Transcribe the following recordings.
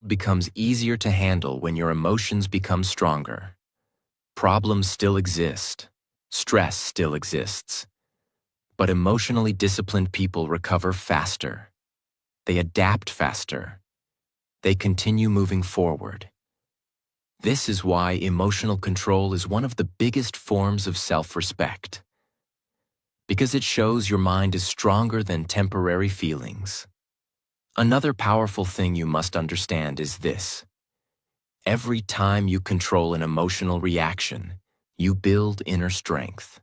Becomes easier to handle when your emotions become stronger. Problems still exist. Stress still exists. But emotionally disciplined people recover faster. They adapt faster. They continue moving forward. This is why emotional control is one of the biggest forms of self-respect. Because it shows your mind is stronger than temporary feelings. Another powerful thing you must understand is this. Every time you control an emotional reaction, you build inner strength.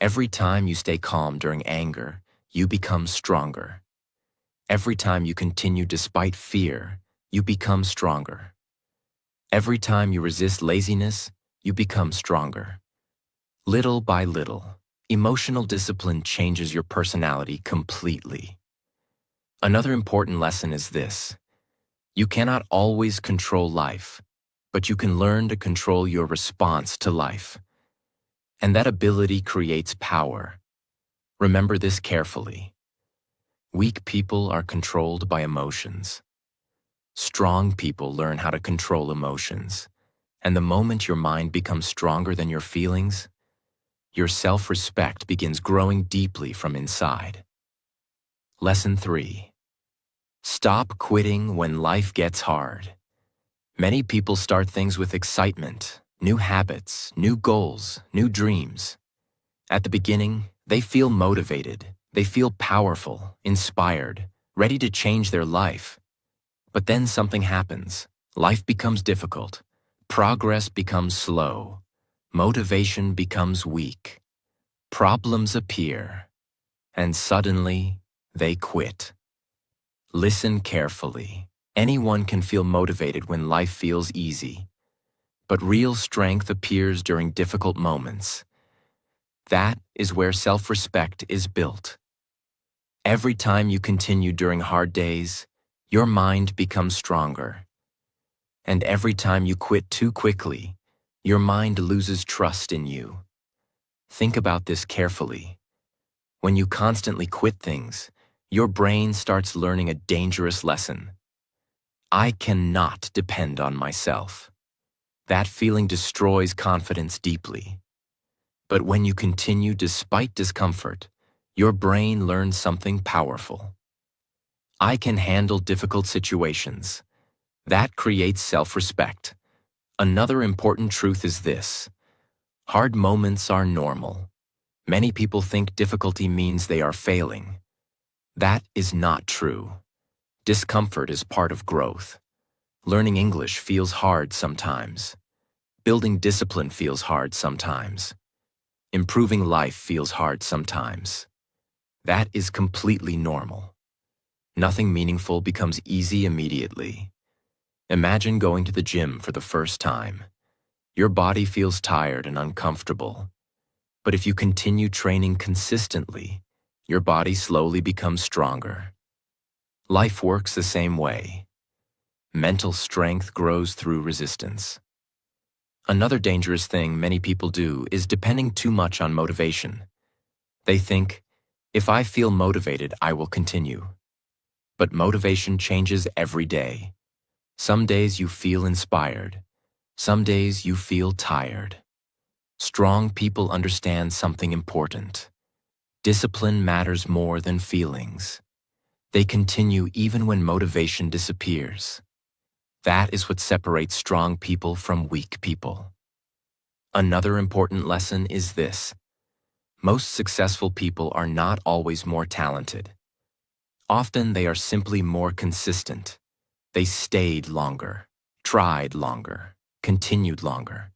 Every time you stay calm during anger, you become stronger. Every time you continue despite fear, you become stronger. Every time you resist laziness, you become stronger. Little by little, emotional discipline changes your personality completely. Another important lesson is this. You cannot always control life, but you can learn to control your response to life. And that ability creates power. Remember this carefully. Weak people are controlled by emotions. Strong people learn how to control emotions. And the moment your mind becomes stronger than your feelings, your self-respect begins growing deeply from inside. Lesson 3. Stop quitting when life gets hard. Many people start things with excitement, new habits, new goals, new dreams. At the beginning, they feel motivated, they feel powerful, inspired, ready to change their life. But then something happens. Life becomes difficult. Progress becomes slow. Motivation becomes weak. Problems appear. And suddenly, they quit. Listen carefully. Anyone can feel motivated when life feels easy. But real strength appears during difficult moments. That is where self-respect is built. Every time you continue during hard days, your mind becomes stronger. And every time you quit too quickly, your mind loses trust in you. Think about this carefully. When you constantly quit things, your brain starts learning a dangerous lesson. I cannot depend on myself. That feeling destroys confidence deeply. But when you continue despite discomfort, your brain learns something powerful. I can handle difficult situations. That creates self-respect. Another important truth is this. Hard moments are normal. Many people think difficulty means they are failing. That is not true. Discomfort is part of growth. Learning English feels hard sometimes. Building discipline feels hard sometimes. Improving life feels hard sometimes. That is completely normal. Nothing meaningful becomes easy immediately. Imagine going to the gym for the first time. Your body feels tired and uncomfortable. But if you continue training consistently, your body slowly becomes stronger. Life works the same way. Mental strength grows through resistance. Another dangerous thing many people do is depending too much on motivation. They think, if I feel motivated, I will continue. But motivation changes every day. Some days you feel inspired. Some days you feel tired. Strong people understand something important. Discipline matters more than feelings. They continue even when motivation disappears. That is what separates strong people from weak people. Another important lesson is this. Most successful people are not always more talented. Often they are simply more consistent. They stayed longer, tried longer, continued longer.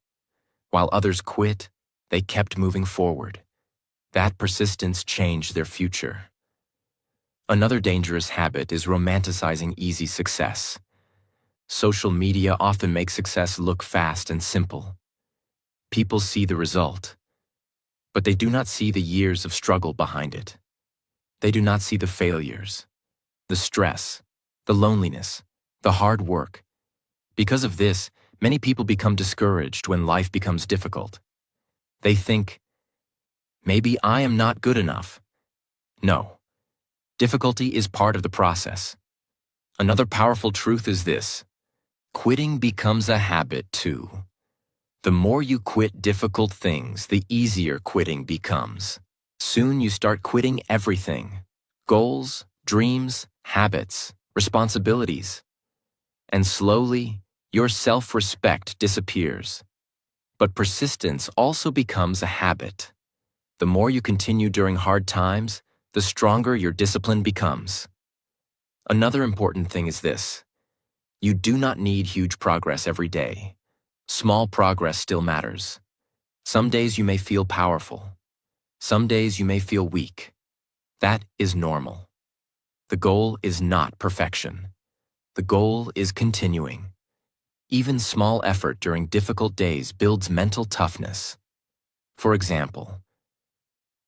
While others quit, they kept moving forward. That persistence changed their future. Another dangerous habit is romanticizing easy success. Social media often makes success look fast and simple. People see the result, but they do not see the years of struggle behind it. They do not see the failures, the stress, the loneliness, the hard work. Because of this, many people become discouraged when life becomes difficult. They think, maybe I am not good enough. No. Difficulty is part of the process. Another powerful truth is this: quitting becomes a habit too. The more you quit difficult things, the easier quitting becomes. Soon you start quitting everything: goals, dreams, habits, responsibilities. And slowly, your self-respect disappears. But persistence also becomes a habit. The more you continue during hard times, the stronger your discipline becomes. Another important thing is this: you do not need huge progress every day. Small progress still matters. Some days you may feel powerful. Some days you may feel weak. That is normal. The goal is not perfection. The goal is continuing. Even small effort during difficult days builds mental toughness. For example,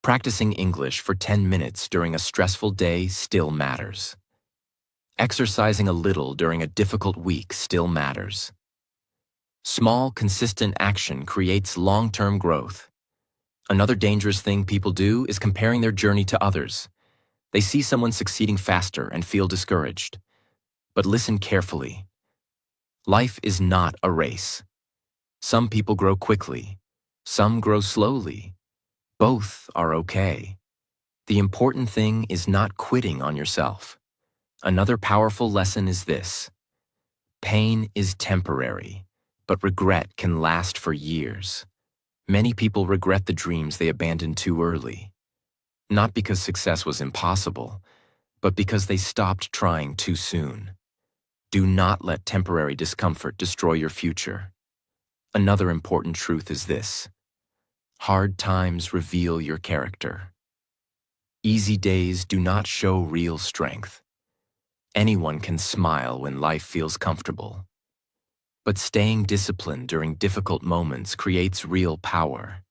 practicing English for 10 minutes during a stressful day still matters. Exercising a little during a difficult week still matters. Small, consistent action creates long-term growth. Another dangerous thing people do is comparing their journey to others. They see someone succeeding faster and feel discouraged. But listen carefully. Life is not a race. Some people grow quickly. Some grow slowly. Both are okay. The important thing is not quitting on yourself. Another powerful lesson is this: pain is temporary, but regret can last for years. Many people regret the dreams they abandoned too early. Not because success was impossible, but because they stopped trying too soon. Do not let temporary discomfort destroy your future. Another important truth is this: hard times reveal your character. Easy days do not show real strength. Anyone can smile when life feels comfortable. But staying disciplined during difficult moments creates real power.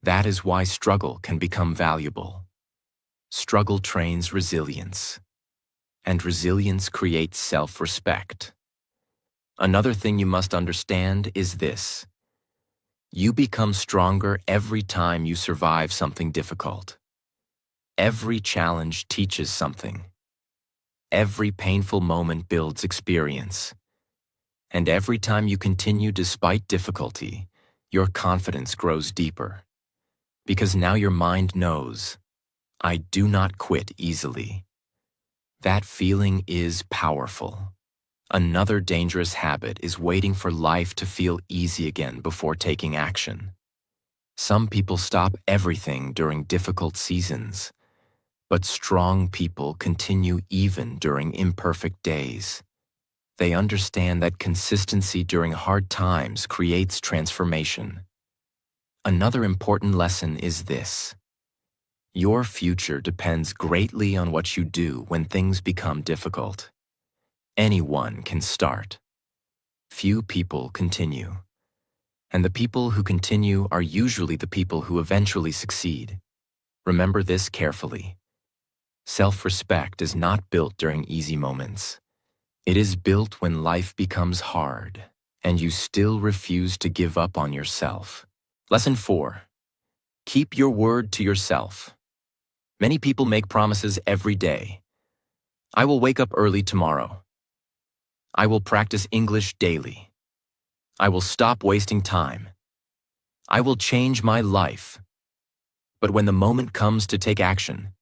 That is why struggle can become valuable. Struggle trains resilience, and resilience creates self-respect. Another thing you must understand is this: you become stronger every time you survive something difficult. Every challenge teaches something. Every painful moment builds experience. And every time you continue despite difficulty, your confidence grows deeper. Because now your mind knows, I do not quit easily. That feeling is powerful. Another dangerous habit is waiting for life to feel easy again before taking action. Some people stop everything during difficult seasons, but strong people continue even during imperfect days. They understand that consistency during hard times creates transformation. Another important lesson is this: your future depends greatly on what you do when things become difficult. Anyone can start. Few people continue. And the people who continue are usually the people who eventually succeed. Remember this carefully. Self-respect is not built during easy moments. It is built when life becomes hard, and you still refuse to give up on yourself. Lesson 4. Keep your word to yourself. Many people make promises every day. I will wake up early tomorrow. I will practice English daily. I will stop wasting time. I will change my life. But when the moment comes to take action,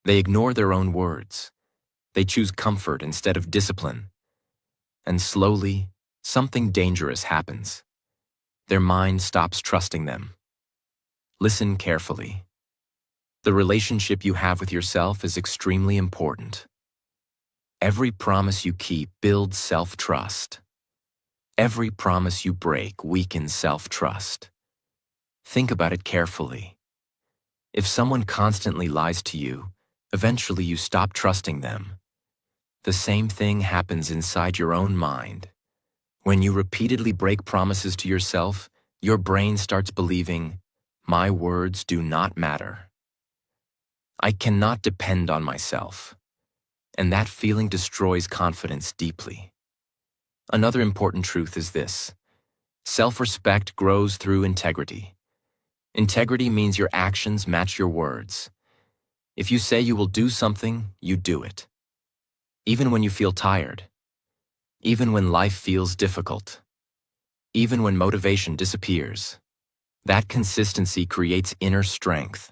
they ignore their own words. They choose comfort instead of discipline. And slowly, something dangerous happens. Their mind stops trusting them. Listen carefully. The relationship you have with yourself is extremely important. Every promise you keep builds self-trust. Every promise you break weakens self-trust. Think about it carefully. If someone constantly lies to you, eventually you stop trusting them. The same thing happens inside your own mind. When you repeatedly break promises to yourself, your brain starts believing, my words do not matter. I cannot depend on myself. And that feeling destroys confidence deeply. Another important truth is this: self-respect grows through integrity. Integrity means your actions match your words. If you say you will do something, you do it. Even when you feel tired. Even when life feels difficult. Even when motivation disappears. That consistency creates inner strength.